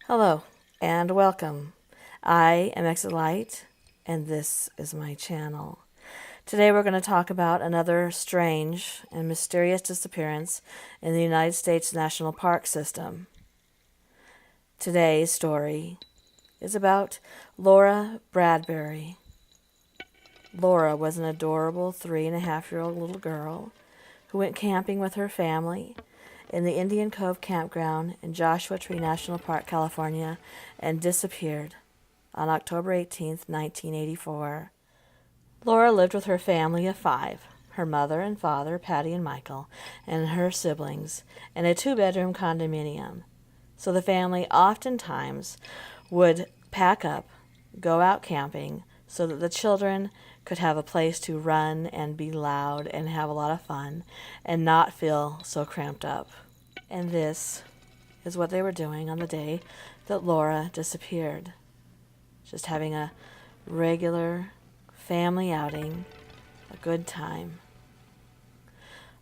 Hello and welcome. I am Exit Light and this is my channel. Today we're going to talk about another strange and mysterious disappearance in the United States National Park System. Today's story is about Laura Bradbury. Laura was an adorable 3.5-year-old little girl who went camping with her family in the Indian Cove campground in Joshua Tree National Park, California, and disappeared on October 18, 1984. Laura lived with her family of 5, her mother and father, Patty and Michael, and her siblings, in a 2-bedroom condominium. So the family oftentimes would pack up, go out camping, so that the children could have a place to run and be loud and have a lot of fun and not feel so cramped up. And this is what they were doing on the day that Laura disappeared. Just having a regular family outing, a good time.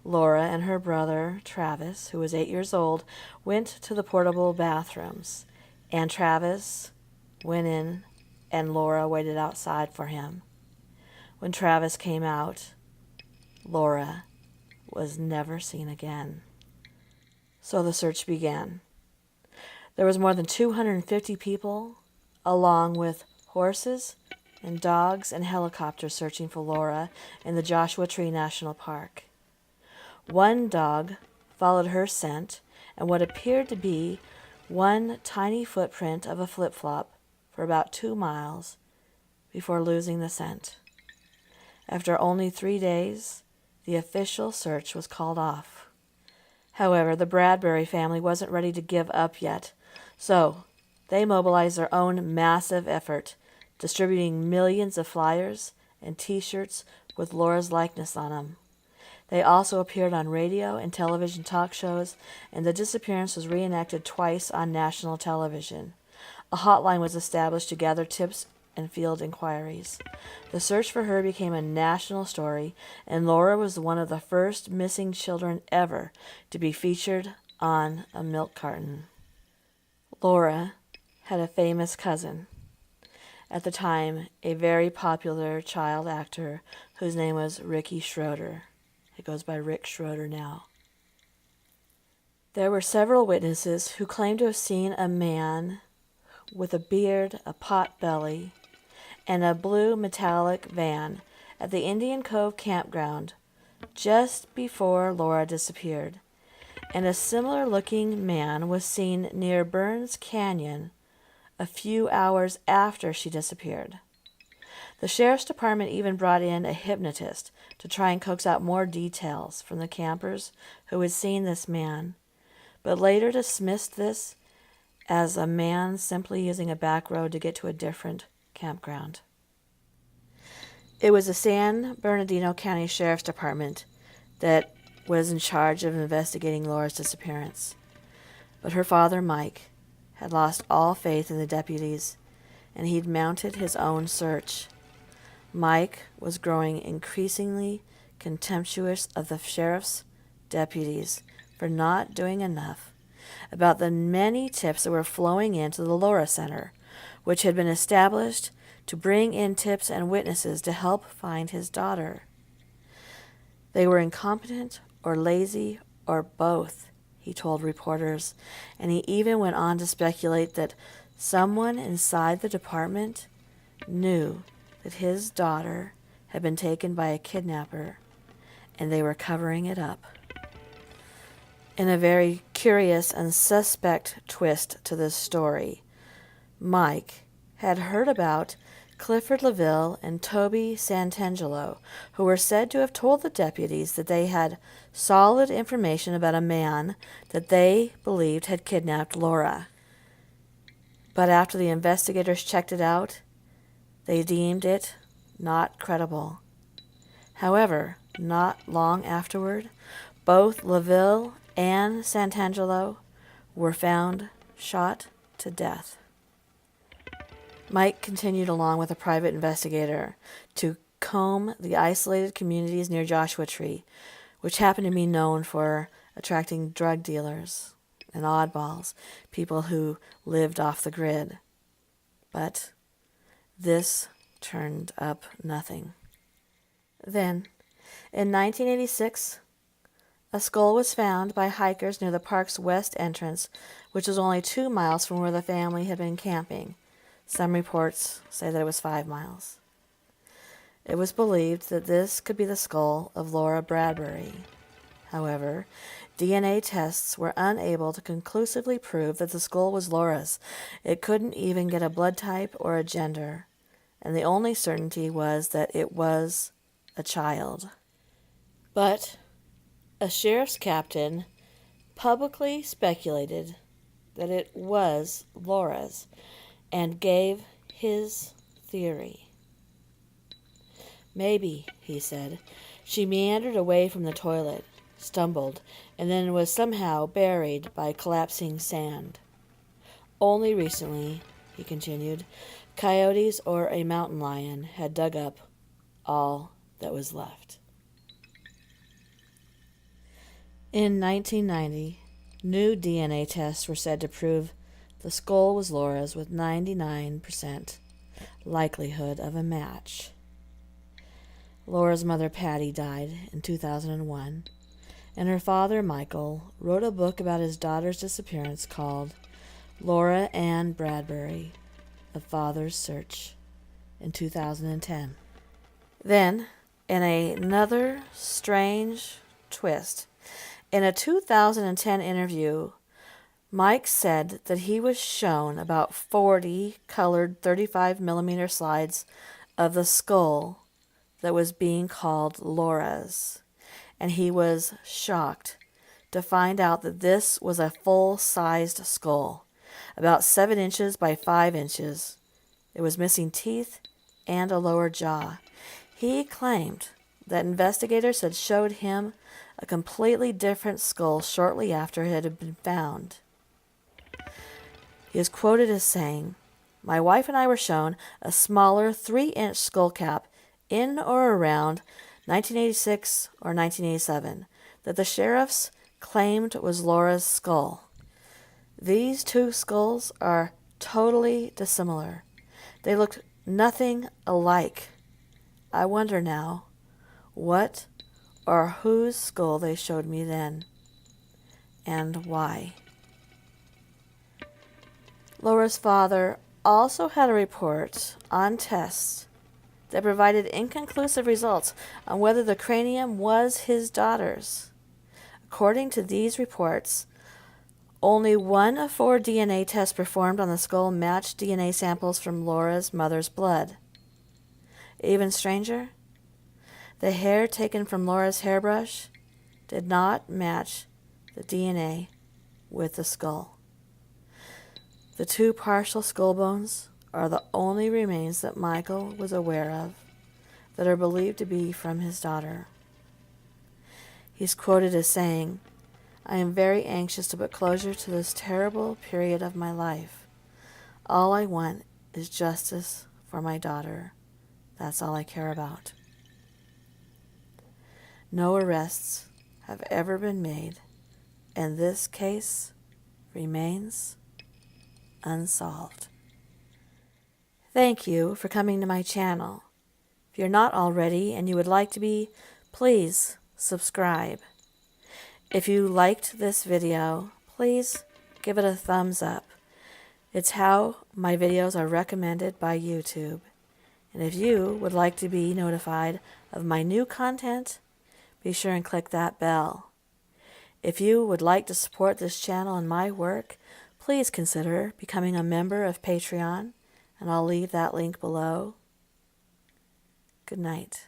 Laura and her brother, Travis, who was 8 years old, went to the portable bathrooms, and Travis went in and Laura waited outside for him. When Travis came out, Laura was never seen again. So the search began. There was more than 250 people, along with horses and dogs and helicopters searching for Laura in the Joshua Tree National Park. One dog followed her scent and what appeared to be one tiny footprint of a flip-flop for about 2 miles before losing the scent. After only 3 days, the official search was called off. However, the Bradbury family wasn't ready to give up yet, so they mobilized their own massive effort, distributing millions of flyers and T-shirts with Laura's likeness on them. They also appeared on radio and television talk shows, and the disappearance was reenacted twice on national television. A hotline was established to gather tips and field inquiries. The search for her became a national story, and Laura was one of the first missing children ever to be featured on a milk carton. Laura had a famous cousin, at the time a very popular child actor whose name was Schroder. It goes by Rick Schroder now. There were several witnesses who claimed to have seen a man with a beard, a pot belly, and a blue metallic van at the Indian Cove campground just before Laura disappeared, and a similar-looking man was seen near Burns Canyon a few hours after she disappeared. The sheriff's department even brought in a hypnotist to try and coax out more details from the campers who had seen this man, but later dismissed this as a man simply using a back road to get to a different campground. It was the San Bernardino County Sheriff's Department that was in charge of investigating Laura's disappearance. But her father, Mike, had lost all faith in the deputies, and he'd mounted his own search. Mike was growing increasingly contemptuous of the sheriff's deputies for not doing enough about the many tips that were flowing into the Laura Center, which had been established to bring in tips and witnesses to help find his daughter. They were incompetent or lazy or both, he told reporters, and he even went on to speculate that someone inside the department knew that his daughter had been taken by a kidnapper, and they were covering it up. In a very curious and suspect twist to this story, Mike had heard about Clifford LaVille and Toby Santangelo, who were said to have told the deputies that they had solid information about a man that they believed had kidnapped Laura. But after the investigators checked it out, they deemed it not credible. However, not long afterward, both LaVille and Santangelo were found shot to death. Mike continued along with a private investigator to comb the isolated communities near Joshua Tree, which happened to be known for attracting drug dealers and oddballs, people who lived off the grid. But this turned up nothing. Then, in 1986, a skull was found by hikers near the park's west entrance, which was only 2 miles from where the family had been camping. Some reports say that it was 5 miles. It was believed that this could be the skull of Laura Bradbury. However, DNA tests were unable to conclusively prove that the skull was Laura's. It couldn't even get a blood type or a gender, and the only certainty was that it was a child. But a sheriff's captain publicly speculated that it was Laura's and gave his theory. Maybe, he said, she meandered away from the toilet, stumbled, and then was somehow buried by collapsing sand. Only recently, he continued, coyotes or a mountain lion had dug up all that was left. In 1990, new DNA tests were said to prove the skull was Laura's with 99% likelihood of a match. Laura's mother, Patty, died in 2001, and her father, Michael, wrote a book about his daughter's disappearance called Laura Ann Bradbury, A Father's Search, in 2010. Then, in another strange twist, in a 2010 interview, Mike said that he was shown about 40 colored 35mm slides of the skull that was being called Laura's, and he was shocked to find out that this was a full-sized skull, about 7 inches by 5 inches. It was missing teeth and a lower jaw. He claimed that investigators had showed him a completely different skull shortly after it had been found. He is quoted as saying, "My wife and I were shown a smaller 3-inch skull cap in or around 1986 or 1987 that the sheriffs claimed was Laura's skull. These two skulls are totally dissimilar. They looked nothing alike. I wonder now what or whose skull they showed me then, and why." Laura's father also had a report on tests that provided inconclusive results on whether the cranium was his daughter's. According to these reports, only 1 of 4 DNA tests performed on the skull matched DNA samples from Laura's mother's blood. Even stranger, the hair taken from Laura's hairbrush did not match the DNA with the skull. The 2 partial skull bones are the only remains that Michael was aware of that are believed to be from his daughter. He's quoted as saying, "I am very anxious to put closure to this terrible period of my life. All I want is justice for my daughter. That's all I care about." No arrests have ever been made, and this case remains unsolved. Thank you for coming to my channel. If you're not already and you would like to be, please subscribe. If you liked this video, please give it a thumbs up. It's how my videos are recommended by YouTube. And if you would like to be notified of my new content, be sure and click that bell. If you would like to support this channel and my work, please consider becoming a member of Patreon, and I'll leave that link below. Good night.